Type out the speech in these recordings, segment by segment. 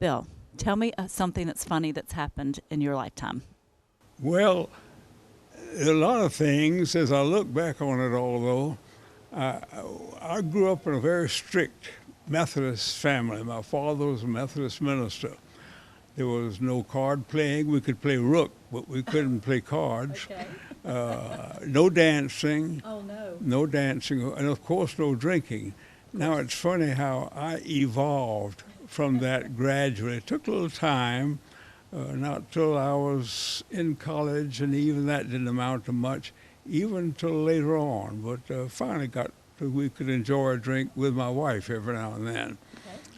Bill, tell me something that's funny that's happened in your lifetime. Well, a lot of things. As I look back on it all, though, I, I grew up in a very strict Methodist family. My father was a Methodist minister. There was no card playing. We could play rook, but we couldn't play cards. Okay. No dancing, Oh, no. no dancing, and of course no drinking. Now it's funny how I evolved from that gradually. It took a little time, not till I was in college, and even that didn't amount to much, even till later on. But finally got to we could enjoy a drink with my wife every now and then.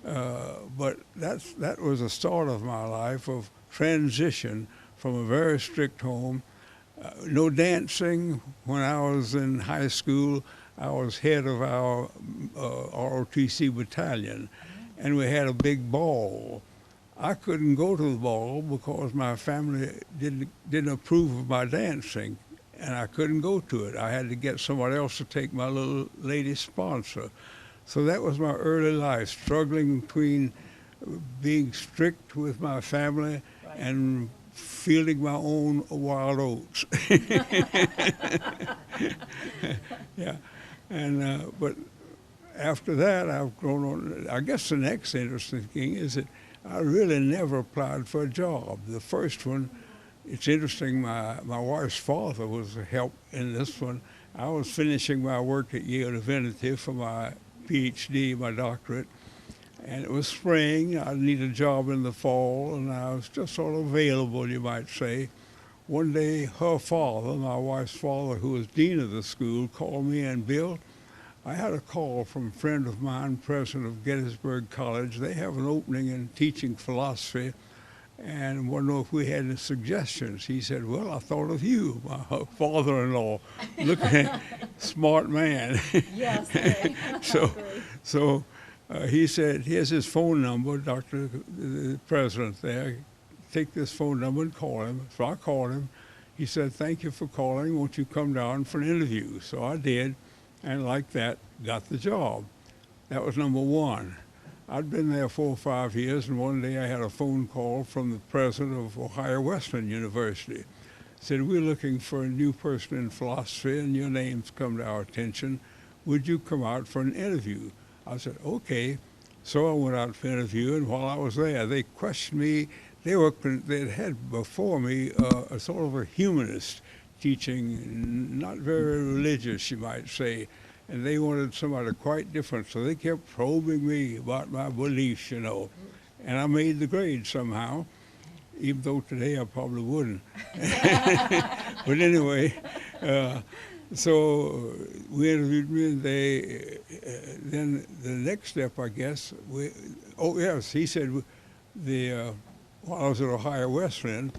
But that was the start of my life of transition from a very strict home. No dancing. When I was in high school, I was head of our ROTC battalion, and we had a big ball. I couldn't go to the ball because my family didn't approve of my dancing, and I couldn't go to it. I had to get somebody else to take my little lady sponsor. So that was my early life, struggling between being strict with my family and fielding my own wild oats. Yeah, and but after that, I've grown on. I guess the next interesting thing is that I really never applied for a job. The first one, it's interesting. My wife's father was a help in this one. I was finishing my work at Yale Divinity for my PhD, my doctorate, and it was spring. I needed a job in the fall, and I was just sort of available, you might say. One day, her father, my wife's father, who was dean of the school, called me and, Bill, I had a call from a friend of mine, president of Gettysburg College. They have an opening in teaching philosophy, and wanted to know if we had any suggestions. He said, well, I thought of you, my father-in-law. Look at smart man. Yes. So he said, here's his phone number, Dr. the President there. Take this phone number and call him. So I called him. He said, thank you for calling. Won't you come down for an interview? So I did, and like that, got the job. That was number one. I'd been there 4 or 5 years, and one day I had a phone call from the president of Ohio Wesleyan University. Said, we're looking for a new person in philosophy, and your name's come to our attention. Would you come out for an interview? I said, okay. So I went out for an interview, and while I was there, they questioned me. They'd had before me a sort of a humanist teaching, not very religious, you might say, and they wanted somebody quite different. So they kept probing me about my beliefs, you know, and I made the grade somehow, even though today I probably wouldn't. But anyway, so we interviewed me, and then the next step, I guess, he said, while I was at Ohio Wesleyan,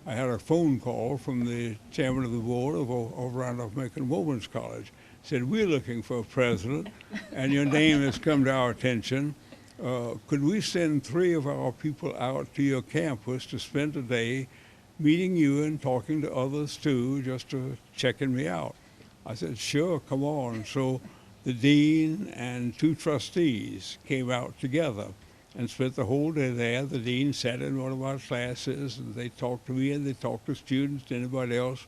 I had a phone call from the chairman of the board of Randolph-Macon Women's College. Said, we're looking for a president, and your name has come to our attention. Could we send 3 of our people out to your campus to spend a day meeting you and talking to others too, just to checking me out? I said, sure, come on. So the dean and 2 trustees came out together and spent the whole day there. The dean sat in one of our classes, and they talked to me, and they talked to students, anybody else.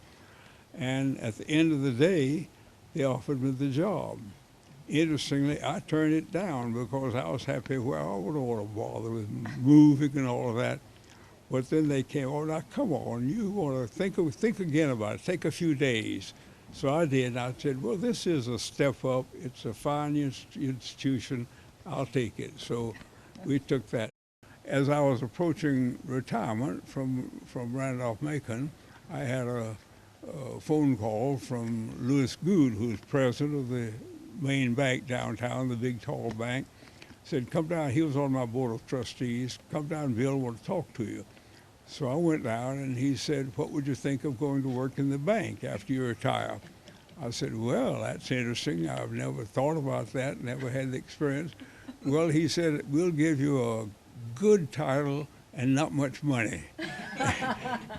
And at the end of the day, they offered me the job. Interestingly, I turned it down because I was happy where I wouldn't want to bother with moving and all of that. But then they came, oh, now come on, you want to think again about it, take a few days. So I did, and I said, well, this is a step up. It's a fine institution. I'll take it. So we took that. As I was approaching retirement from Randolph-Macon, I had a phone call from Louis Good, who's president of the main bank downtown, the big tall bank. Said, come down. He was on my board of trustees. Come down, Bill, I want to talk to you. So I went down, and he said, what would you think of going to work in the bank after you retire? I said, well, that's interesting. I've never thought about that, never had the experience. Well, he said, we'll give you a good title and not much money.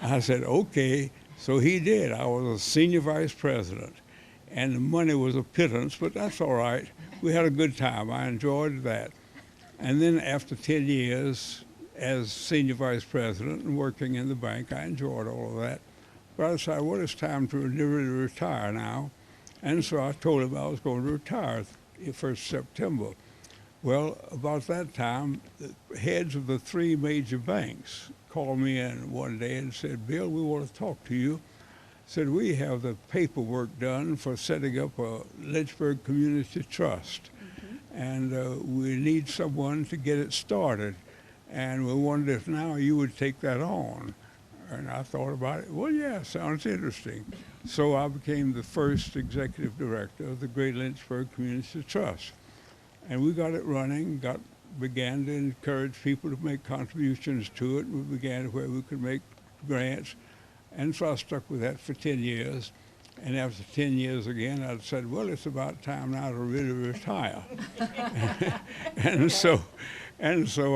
I said, okay. So he did. I was a senior vice president, and the money was a pittance, but that's all right. We had a good time. I enjoyed that. And then after 10 years, as senior vice president and working in the bank. I enjoyed all of that. But I decided, well, it's time to really retire now. And so I told him I was going to retire the 1st September. Well, about that time, the heads of the 3 major banks called me in one day and said, Bill, we want to talk to you. Said, we have the paperwork done for setting up a Lynchburg Community Trust. And we need someone to get it started. And we wondered if now you would take that on. And I thought about it. Well, yeah, sounds interesting. So I became the first executive director of the Great Lynchburg Community Trust. And we got it running, began to encourage people to make contributions to it. We began where we could make grants. And so I stuck with that for 10 years. And after 10 years again, I said, well, it's about time now to really retire. and so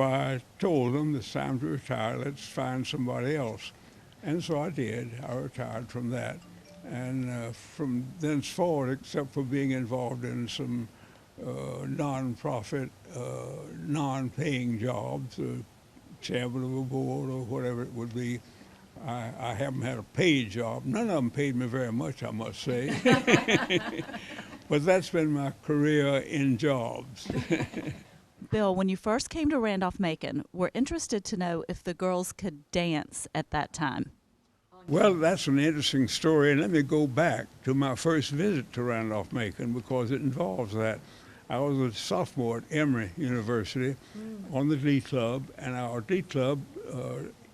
I told them it's time to retire. Let's find somebody else. And so I did. I retired from that. And from thenceforward, except for being involved in some non-profit, non-paying jobs, chairman of a board or whatever it would be, I haven't had a paid job. None of them paid me very much, I must say. But that's been my career in jobs. Bill, when you first came to Randolph-Macon, we're interested to know if the girls could dance at that time. Well, that's an interesting story, and let me go back to my first visit to Randolph-Macon because it involves that. I was a sophomore at Emory University on the D Club, and our D Club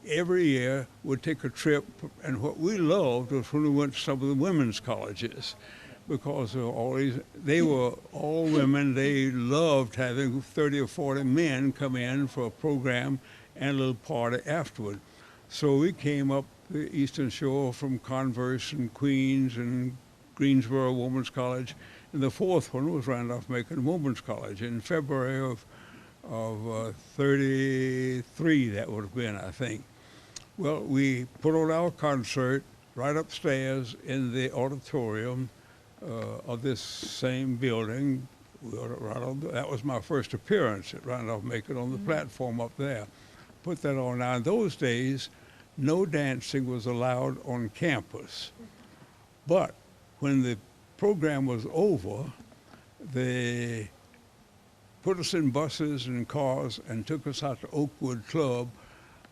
every year would take a trip, and what we loved was when we went to some of the women's colleges because they were all women. They loved having 30 or 40 men come in for a program and a little party afterward. So we came up the Eastern Shore from Converse and Queens and Greensboro Women's College, and the fourth one was Randolph-Macon Women's College in February of 33, that would have been, I think. Well, we put on our concert right upstairs in the auditorium of this same building. That was my first appearance at Randolph-Macon on the platform up there. Put that on. Now, in those days, no dancing was allowed on campus. But when the program was over, they put us in buses and cars and took us out to Oakwood Club,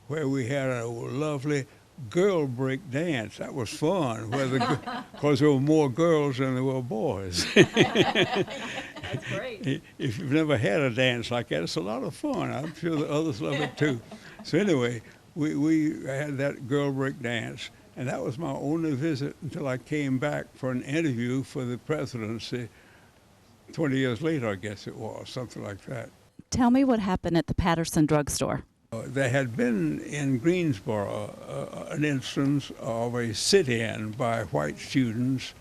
where we had a lovely girl break dance. That was fun, because there were more girls than there were boys. That's great. If you've never had a dance like that, it's a lot of fun. I'm sure the others love it too. So anyway, we had that girl break dance, and that was my only visit until I came back for an interview for the presidency 20 years later, I guess it was, something like that. Tell me what happened at the Patterson drugstore. There had been in Greensboro an instance of a sit-in by white students,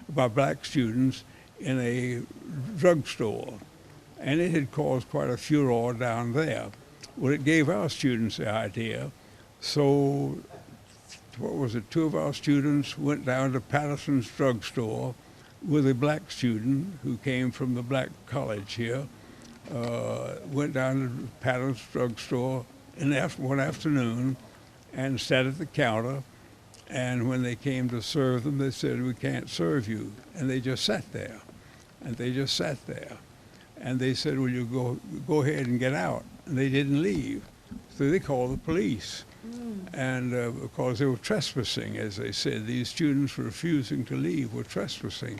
by black students, in a drugstore, and it had caused quite a furor down there. Well, it gave our students the idea, so what was it, 2 of our students went down to Patterson's drugstore with a black student who came from the black college here, went down to Patterson's drugstore one afternoon and sat at the counter, and when they came to serve them, they said, we can't serve you. And they just sat there, and they just sat there. And they said, well, you go ahead and get out. And they didn't leave. So they called the police. And because they were trespassing, as they said, these students refusing to leave were trespassing.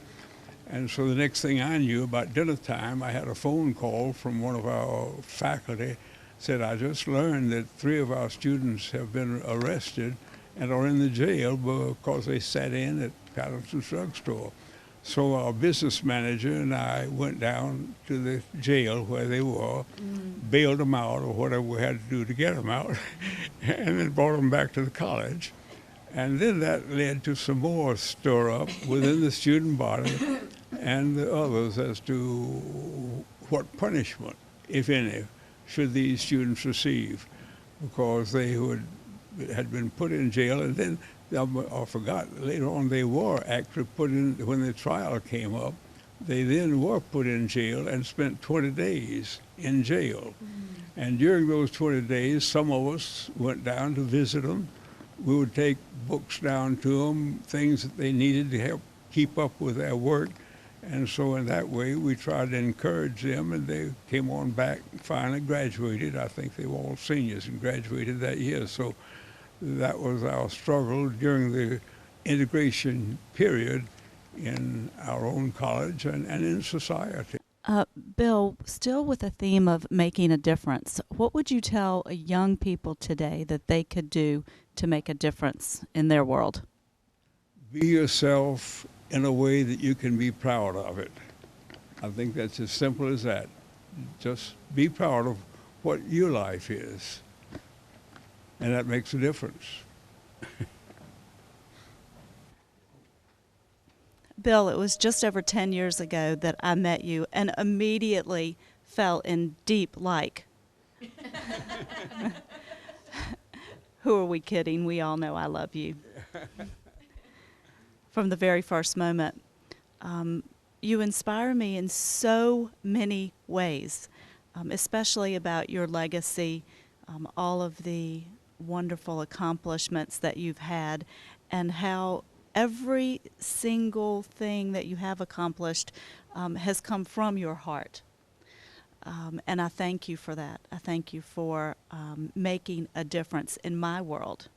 And so the next thing I knew, about dinner time, I had a phone call from one of our faculty, said, I just learned that 3 of our students have been arrested and are in the jail because they sat in at Patterson's drugstore. So our business manager and I went down to the jail where they were, bailed them out or whatever we had to do to get them out, and then brought them back to the college. And then that led to some more stir up within the student body and the others as to what punishment, if any, should these students receive, because they had been put in jail, and then I forgot, later on they were actually put in, when the trial came up, they then were put in jail and spent 20 days in jail. And during those 20 days, some of us went down to visit them. We would take books down to them, things that they needed to help keep up with their work. And so in that way, we tried to encourage them, and they came on back and finally graduated. I think they were all seniors and graduated that year. So that was our struggle during the integration period in our own college and in society. Bill, still with the theme of making a difference, what would you tell young people today that they could do to make a difference in their world? Be yourself in a way that you can be proud of it. I think that's as simple as that. Just be proud of what your life is, and that makes a difference. Bill, it was just over 10 years ago that I met you and immediately fell in deep like. Who are we kidding? We all know I love you. From the very first moment. You inspire me in so many ways, especially about your legacy, all of the wonderful accomplishments that you've had, and how every single thing that you have accomplished has come from your heart. And I thank you for that. I thank you for making a difference in my world.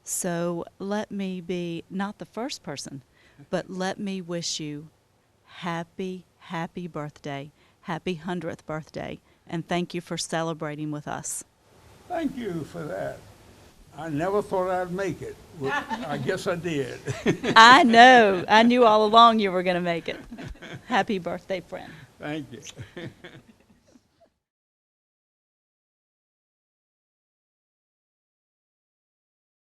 So let me be not the first person, but let me wish you happy, happy birthday, happy 100th birthday, and thank you for celebrating with us. Thank you for that. I never thought I'd make it. Well, I guess I did. I know. I knew all along you were going to make it. Happy birthday, friend. Thank you.